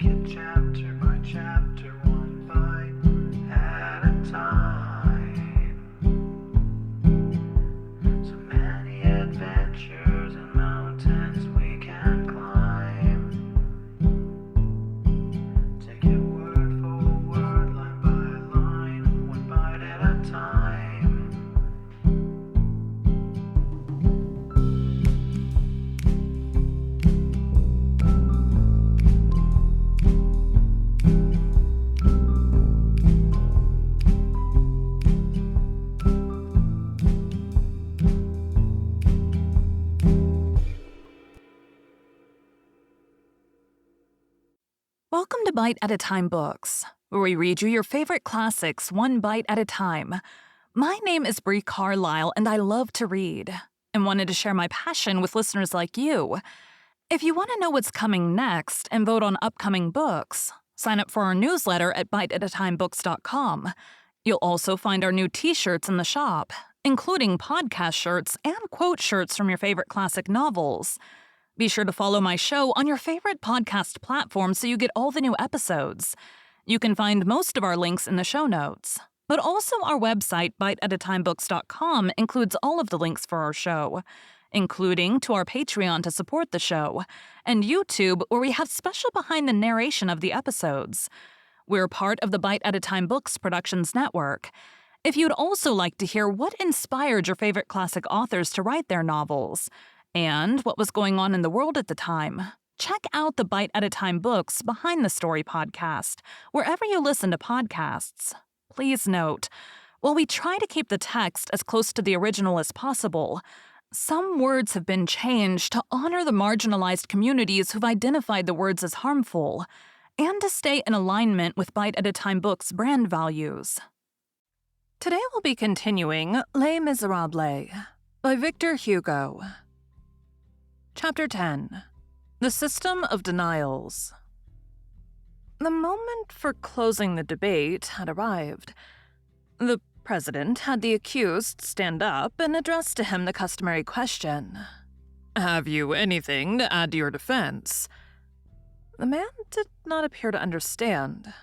it chapter by chapter, one bite at a time. So many adventures and mountains we can climb. Take it word for word, line by line, one bite at a time. Welcome to Bite at a Time Books, where we read you your favorite classics one bite at a time. My name is Bree Carlile, and I love to read, and wanted to share my passion with listeners like you. If you want to know what's coming next and vote on upcoming books, sign up for our newsletter at biteatatimebooks.com. You'll also find our new t-shirts in the shop, including podcast shirts and quote shirts from your favorite classic novels. Be sure to follow my show on your favorite podcast platform so you get all the new episodes. You can find most of our links in the show notes. But also our website, biteatatimebooks.com, includes all of the links for our show, including to our Patreon to support the show, and YouTube, where we have special behind the narration of the episodes. We're part of the Bite at a Time Books Productions Network. If you'd also like to hear what inspired your favorite classic authors to write their novels, and what was going on in the world at the time, check out the Bite at a Time Books Behind the Story podcast, wherever you listen to podcasts. Please note, while we try to keep the text as close to the original as possible, some words have been changed to honor the marginalized communities who've identified the words as harmful, and to stay in alignment with Bite at a Time Books' brand values. Today we'll be continuing Les Miserables by Victor Hugo. Chapter 10. The System of Denials. The moment for closing the debate had arrived. The president had the accused stand up and address to him the customary question. "Have you anything to add to your defense?" The man did not appear to understand,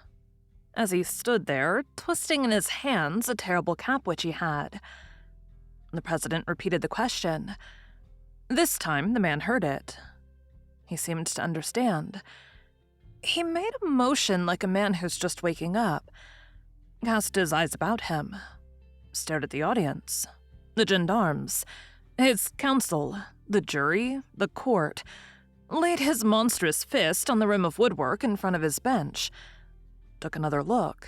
as he stood there, twisting in his hands a terrible cap which he had. The president repeated the question. This time, the man heard it. He seemed to understand. He made a motion like a man who's just waking up, cast his eyes about him, stared at the audience, the gendarmes, his counsel, the jury, the court, laid his monstrous fist on the rim of woodwork in front of his bench, took another look,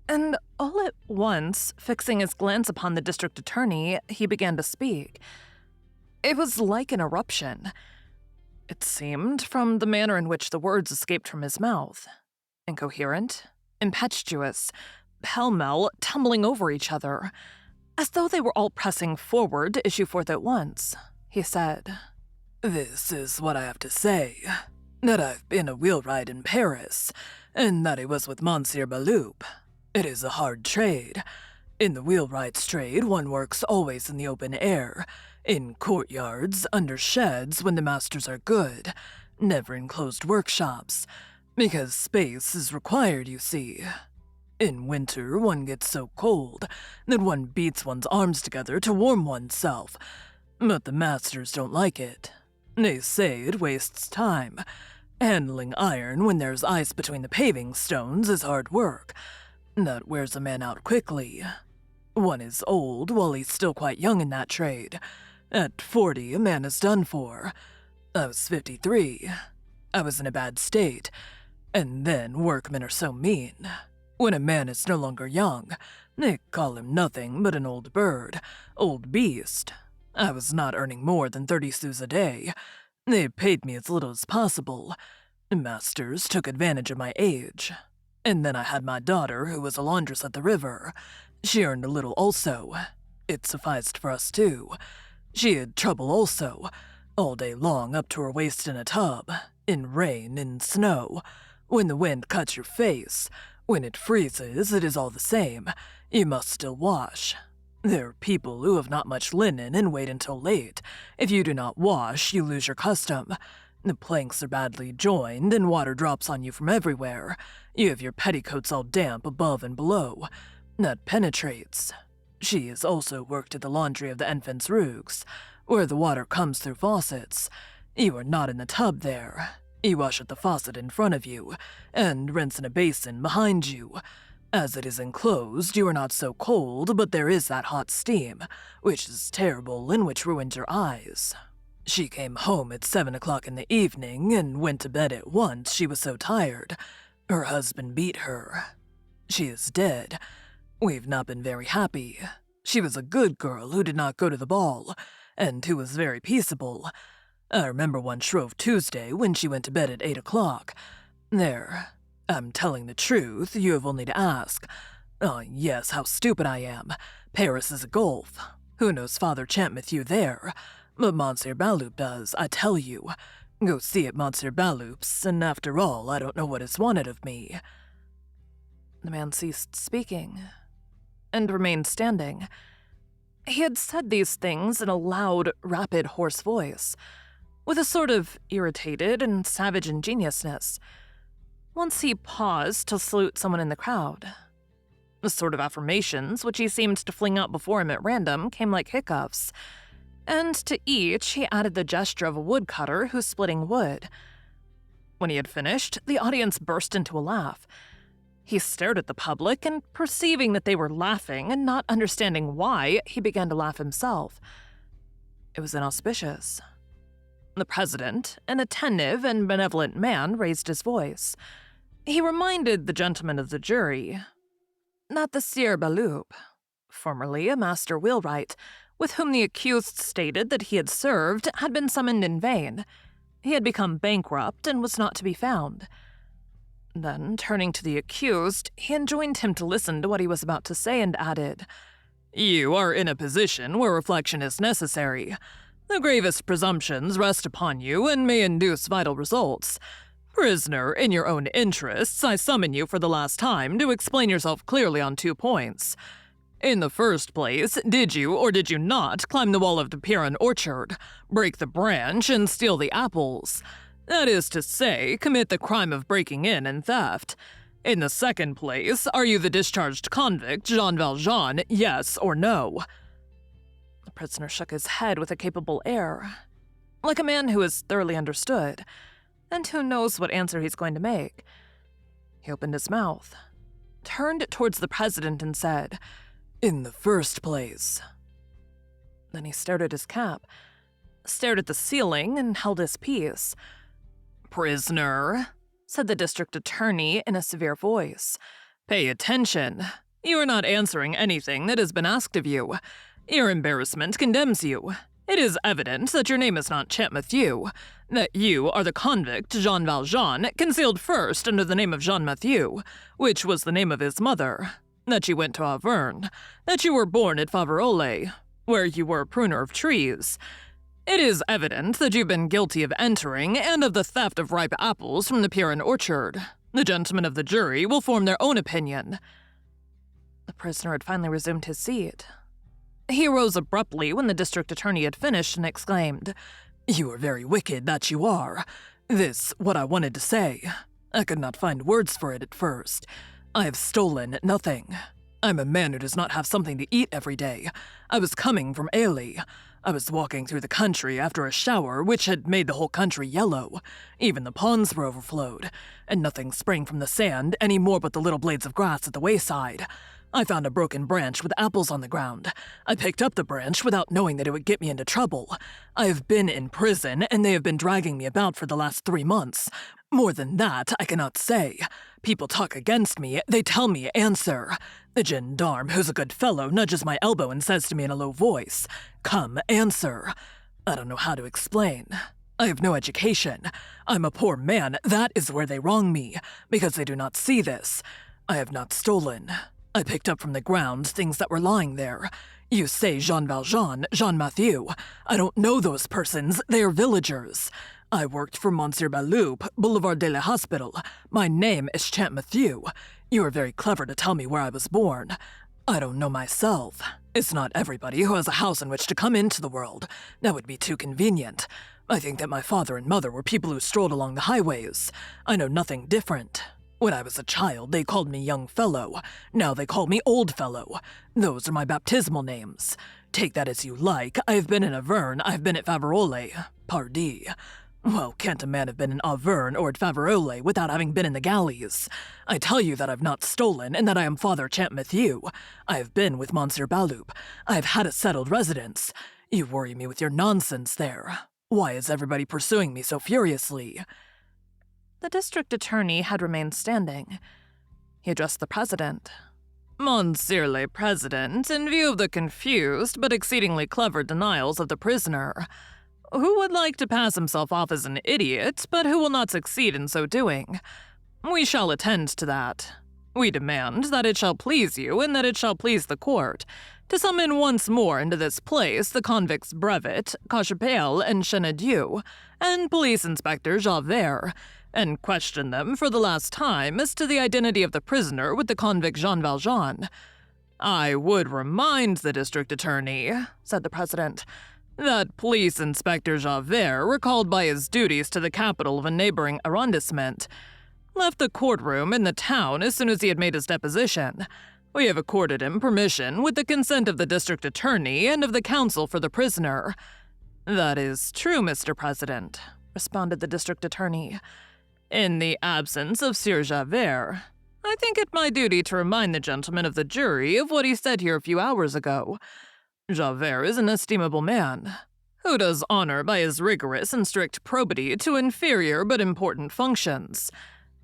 and all at once, fixing his glance upon the district attorney, he began to speak. It was like an eruption. It seemed, from the manner in which the words escaped from his mouth. Incoherent, impetuous, pell-mell, tumbling over each other, as though they were all pressing forward to issue forth at once. He said, "This is what I have to say, that I've been a wheelwright in Paris, and that I was with Monsieur Baloup. It is a hard trade. In the wheelwright's trade, one works always in the open air, in courtyards, under sheds when the masters are good, never in closed workshops, because space is required, you see. In winter, one gets so cold that one beats one's arms together to warm oneself, but the masters don't like it. They say it wastes time. Handling iron when there's ice between the paving stones is hard work. That wears a man out quickly. One is old while he's still quite young in that trade. At 40, a man is done for. I was 53. I was in a bad state. And then workmen are so mean. When a man is no longer young, they call him nothing but an old bird, old beast. I was not earning more than 30 sous a day. They paid me as little as possible. The masters took advantage of my age. And then I had my daughter, who was a laundress at the river. She earned a little also. It sufficed for us two. She had trouble also, all day long up to her waist in a tub, in rain, in snow. When the wind cuts your face, when it freezes, it is all the same. You must still wash. There are people who have not much linen and wait until late. If you do not wash, you lose your custom. The planks are badly joined and water drops on you from everywhere. You have your petticoats all damp above and below. That penetrates. She has also worked at the laundry of the Enfants Rouges, where the water comes through faucets. You are not in the tub there. You wash at the faucet in front of you, and rinse in a basin behind you. As it is enclosed, you are not so cold, but there is that hot steam, which is terrible and which ruins your eyes. She came home at 7 o'clock in the evening and went to bed at once, she was so tired. Her husband beat her. She is dead. We've not been very happy. She was a good girl who did not go to the ball, and who was very peaceable. I remember one Shrove Tuesday when she went to bed at 8 o'clock. There. I'm telling the truth, you have only to ask. Oh, yes, how stupid I am. Paris is a gulf. Who knows Father Champmathieu there? But Monsieur Baloup does, I tell you. Go see at Monsieur Baloup's, and after all, I don't know what is wanted of me. The man ceased speaking, and remained standing. He had said these things in a loud, rapid, hoarse voice, with a sort of irritated and savage ingenuousness. Once he paused to salute someone in the crowd. The sort of affirmations which he seemed to fling out before him at random came like hiccups, and to each he added the gesture of a woodcutter who's splitting wood. When he had finished, the audience burst into a laugh. He stared at the public, and perceiving that they were laughing and not understanding why, he began to laugh himself. It was inauspicious. The president, an attentive and benevolent man, raised his voice. He reminded the gentlemen of the jury that the Sieur Baloup, formerly a master wheelwright, with whom the accused stated that he had served, had been summoned in vain. He had become bankrupt and was not to be found. Then, turning to the accused, he enjoined him to listen to what he was about to say and added, "You are in a position where reflection is necessary. The gravest presumptions rest upon you and may induce vital results. Prisoner, in your own interests, I summon you for the last time to explain yourself clearly on 2 points. In the first place, did you or did you not climb the wall of the Piran orchard, break the branch, and steal the apples? That is to say, commit the crime of breaking in and theft. In the second place, are you the discharged convict, Jean Valjean, yes or no?" The prisoner shook his head with a capable air, like a man who is thoroughly understood, and who knows what answer he's going to make. He opened his mouth, turned towards the president, and said, "In the first place." Then he stared at his cap, stared at the ceiling, and held his peace. "Prisoner," said the district attorney in a severe voice, "pay attention. You are not answering anything that has been asked of you. Your embarrassment condemns you. It is evident that your name is not Champmathieu, that you are the convict Jean Valjean, concealed first under the name of Jean Mathieu, which was the name of his mother, that you went to Auvergne, that you were born at Faverolles, where you were a pruner of trees. It is evident that you've been guilty of entering and of the theft of ripe apples from the Piran orchard. The gentlemen of the jury will form their own opinion." The prisoner had finally resumed his seat. He rose abruptly when the district attorney had finished and exclaimed, "You are very wicked, that you are. This, what I wanted to say. I could not find words for it at first. I have stolen nothing. I'm a man who does not have something to eat every day. I was coming from Ailey. I was walking through the country after a shower which had made the whole country yellow. Even the ponds were overflowed, and nothing sprang from the sand any more but the little blades of grass at the wayside. I found a broken branch with apples on the ground. I picked up the branch without knowing that it would get me into trouble. I have been in prison, and they have been dragging me about for the last 3 months. More than that, I cannot say. People talk against me. They tell me, answer. The gendarme, who's a good fellow, nudges my elbow and says to me in a low voice, 'Come, answer.' I don't know how to explain. I have no education. I'm a poor man. That is where they wrong me, because they do not see this. I have not stolen. I picked up from the ground things that were lying there. You say Jean Valjean, Jean Mathieu. I don't know those persons. They are villagers. I worked for Monsieur Baloup, Boulevard de la Hospital. My name is Champmathieu. You are very clever to tell me where I was born. I don't know myself. It's not everybody who has a house in which to come into the world. That would be too convenient. I think that my father and mother were people who strolled along the highways. I know nothing different. When I was a child, they called me young fellow. Now they call me old fellow. Those are my baptismal names. Take that as you like. I've been in Auvergne, I've been at Faverolles. Pardi. Well, can't a man have been in Auvergne or at Faverolles without having been in the galleys? I tell you that I've not stolen, and that I am Father Champmathieu. I have been with Monsieur Baloup. I have had a settled residence. You worry me with your nonsense there. Why is everybody pursuing me so furiously? The district attorney had remained standing. He addressed the president. Monsieur le President, in view of the confused but exceedingly clever denials of the prisoner, who would like to pass himself off as an idiot, but who will not succeed in so doing, we shall attend to that. We demand that it shall please you, and that it shall please the court, to summon once more into this place the convicts Brevet, Cochepaille, and Chenadieu, and Police Inspector Javert, and question them for the last time as to the identity of the prisoner with the convict Jean Valjean. I would remind the district attorney, said the president, that Police Inspector Javert, recalled by his duties to the capital of a neighboring arrondissement, left the courtroom in the town as soon as he had made his deposition. We have accorded him permission with the consent of the district attorney and of the counsel for the prisoner. That is true, Mr. President, responded the district attorney. In the absence of Sieur Javert, I think it my duty to remind the gentlemen of the jury of what he said here a few hours ago. Javert is an estimable man, who does honor by his rigorous and strict probity to inferior but important functions.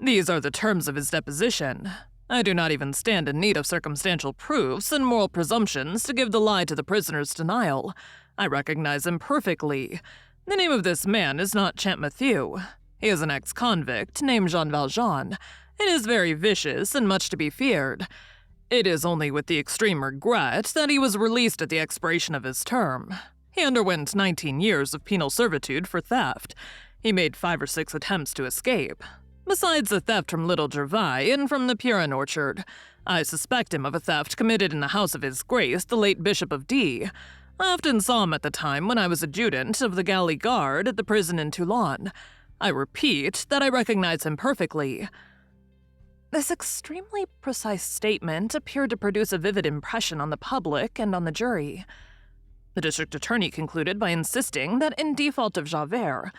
These are the terms of his deposition. I do not even stand in need of circumstantial proofs and moral presumptions to give the lie to the prisoner's denial. I recognize him perfectly. The name of this man is not Champmathieu. He is an ex-convict named Jean Valjean. It is very vicious and much to be feared. It is only with the extreme regret that he was released at the expiration of his term. He underwent 19 years of penal servitude for theft. He made 5 or 6 attempts to escape. Besides the theft from Little Gervais and from the Purin orchard, I suspect him of a theft committed in the house of His Grace, the late Bishop of D. I often saw him at the time when I was adjutant of the galley guard at the prison in Toulon. I repeat that I recognize him perfectly. This extremely precise statement appeared to produce a vivid impression on the public and on the jury. The district attorney concluded by insisting that in default of Javert,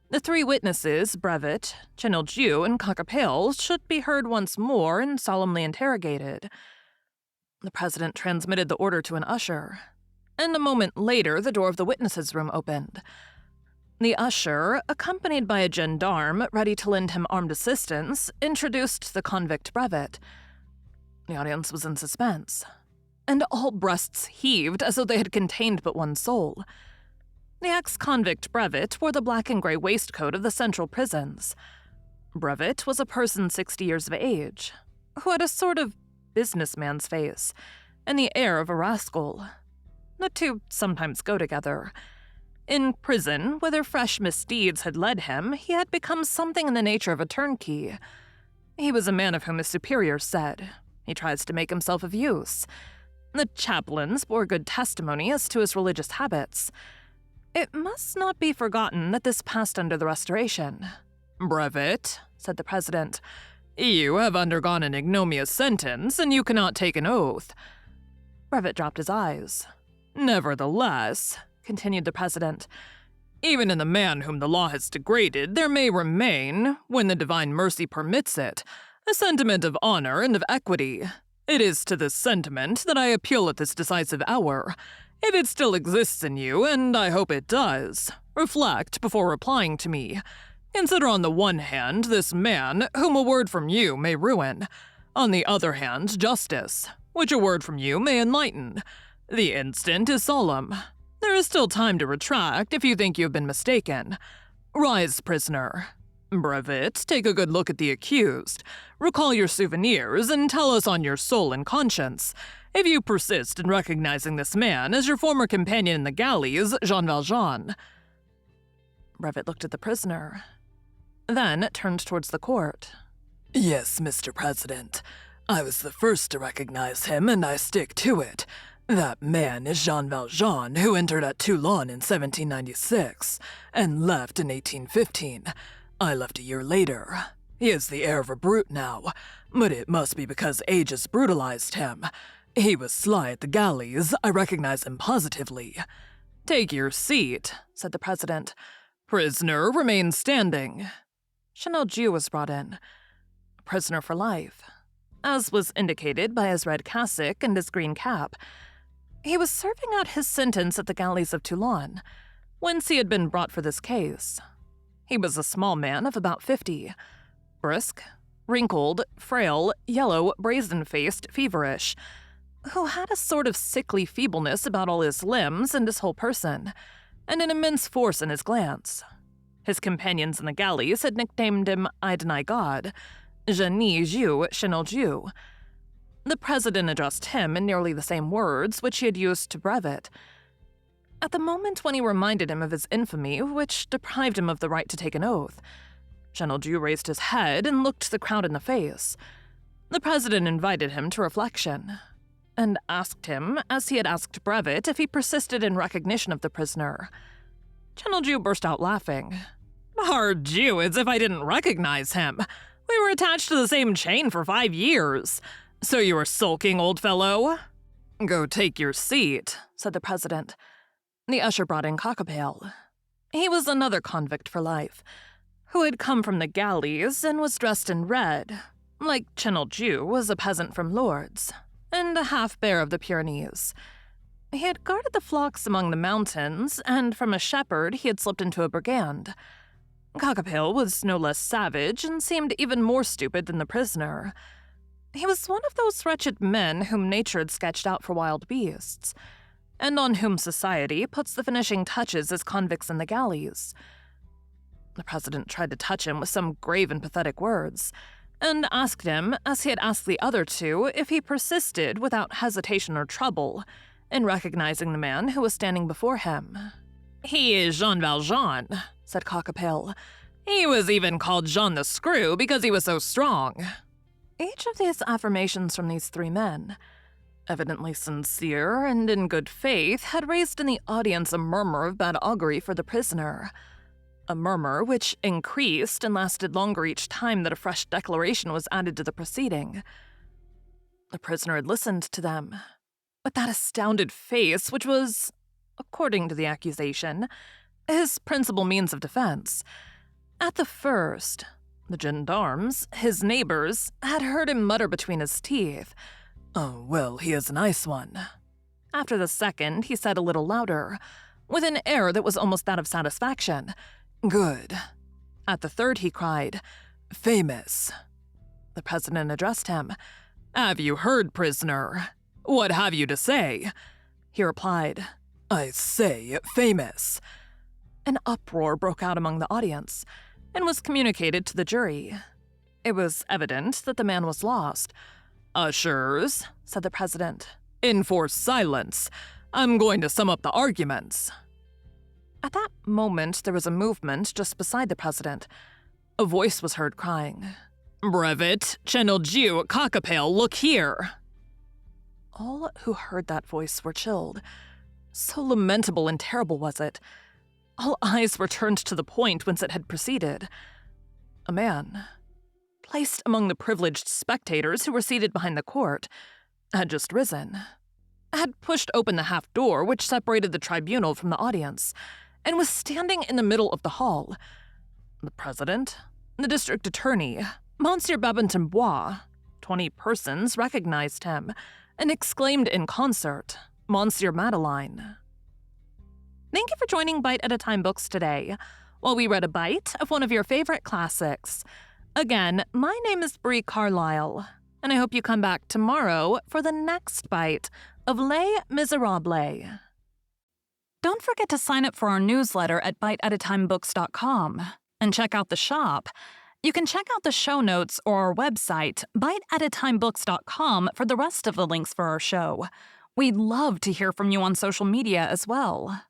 the 3 witnesses, Brevet, Chenildieu, and Cochepaille, should be heard once more and solemnly interrogated. The president transmitted the order to an usher, and a moment later the door of the witnesses' room opened. The usher, accompanied by a gendarme ready to lend him armed assistance, introduced the convict Brevet. The audience was in suspense, and all breasts heaved as though they had contained but one soul. The ex-convict Brevet wore the black and gray waistcoat of the central prisons. Brevet was a person 60 years of age, who had a sort of businessman's face and the air of a rascal. The two sometimes go together. In prison, whither fresh misdeeds had led him, he had become something in the nature of a turnkey. He was a man of whom his superiors said, "He tries to make himself of use." The chaplains bore good testimony as to his religious habits. It must not be forgotten that this passed under the Restoration. "Brevet," said the president, "you have undergone an ignominious sentence, and you cannot take an oath." Brevet dropped his eyes. "Nevertheless," continued the president, "even in the man whom the law has degraded, there may remain, when the divine mercy permits it, a sentiment of honor and of equity. It is to this sentiment that I appeal at this decisive hour. If it still exists in you, and I hope it does, reflect before replying to me. Consider on the one hand this man, whom a word from you may ruin. On the other hand, justice, which a word from you may enlighten. The instant is solemn. There is still time to retract if you think you have been mistaken. Rise, prisoner. Brevet, take a good look at the accused. Recall your souvenirs and tell us on your soul and conscience if you persist in recognizing this man as your former companion in the galleys, Jean Valjean." Brevet looked at the prisoner, then turned towards the court. "Yes, Mr. President. I was the first to recognize him, and I stick to it. That man is Jean Valjean, who entered at Toulon in 1796 and left in 1815. I left a year later. He is the heir of a brute now, but it must be because age has brutalized him. He was sly at the galleys. I recognize him positively. Take your seat, said the president. Prisoner, remain standing. Chenildieu was brought in. Prisoner for life, as was indicated by his red cassock and his green cap. He was serving out his sentence at the galleys of Toulon, whence he had been brought for this case. He was a small man of about 50, brisk, wrinkled, frail, yellow, brazen-faced, feverish, who had a sort of sickly feebleness about all his limbs and his whole person, and an immense force in his glance. His companions in the galleys had nicknamed him I Deny God, Je nie Dieu Chenildieu. The president addressed him in nearly the same words which he had used to Brevet. At the moment when he reminded him of his infamy, which deprived him of the right to take an oath, Chenildieu raised his head and looked the crowd in the face. The president invited him to reflection, and asked him, as he had asked Brevet, if he persisted in recognition of the prisoner. Chenildieu burst out laughing. Pardieu, as if I didn't recognize him. We were attached to the same chain for 5 years. So you were sulking, old fellow? Go take your seat, said the president. The usher brought in Cockapale. He was another convict for life, who had come from the galleys and was dressed in red. Like Chenildieu, was a peasant from Lourdes, and a half-bear of the Pyrenees. He had guarded the flocks among the mountains, and from a shepherd he had slipped into a brigand. Cockapale was no less savage and seemed even more stupid than the prisoner. He was one of those wretched men whom nature had sketched out for wild beasts, and on whom society puts the finishing touches as convicts in the galleys. The president tried to touch him with some grave and pathetic words, and asked him, as he had asked the other two, if he persisted without hesitation or trouble in recognizing the man who was standing before him. He is Jean Valjean, said Cockapale. He was even called Jean the Screw because he was so strong. Each of these affirmations from these 3 men, evidently sincere and in good faith, had raised in the audience a murmur of bad augury for the prisoner, a murmur which increased and lasted longer each time that a fresh declaration was added to the proceeding. The prisoner had listened to them, with that astounded face which was, according to the accusation, his principal means of defense. At the first, the gendarmes, his neighbors, had heard him mutter between his teeth, "Oh, well, he is a nice one." After the second, he said a little louder, with an air that was almost that of satisfaction, "Good." At the third, he cried, "Famous." The president addressed him. "Have you heard, prisoner? What have you to say?" He replied, "I say, famous." An uproar broke out among the audience, and was communicated to the jury. It was evident that the man was lost. "Ushers," said the president, "enforce silence. I'm going to sum up the arguments." At that moment, there was a movement just beside the president. A voice was heard crying, "Brevet, Chenildieu, Cockapale, look here!" All who heard that voice were chilled. So lamentable and terrible was it. All eyes were turned to the point whence it had proceeded. A man, placed among the privileged spectators who were seated behind the court, had just risen, had pushed open the half-door which separated the tribunal from the audience, and was standing in the middle of the hall. The president, the district attorney, Monsieur Babintembois, 20 persons recognized him, and exclaimed in concert, "Monsieur Madeleine." Thank you for joining Bite at a Time Books today, while we read a bite of one of your favorite classics. Again, my name is Bree Carlile, and I hope you come back tomorrow for the next bite of Les Miserables. Don't forget to sign up for our newsletter at biteatatimebooks.com and check out the shop. You can check out the show notes or our website, biteatatimebooks.com, for the rest of the links for our show. We'd love to hear from you on social media as well.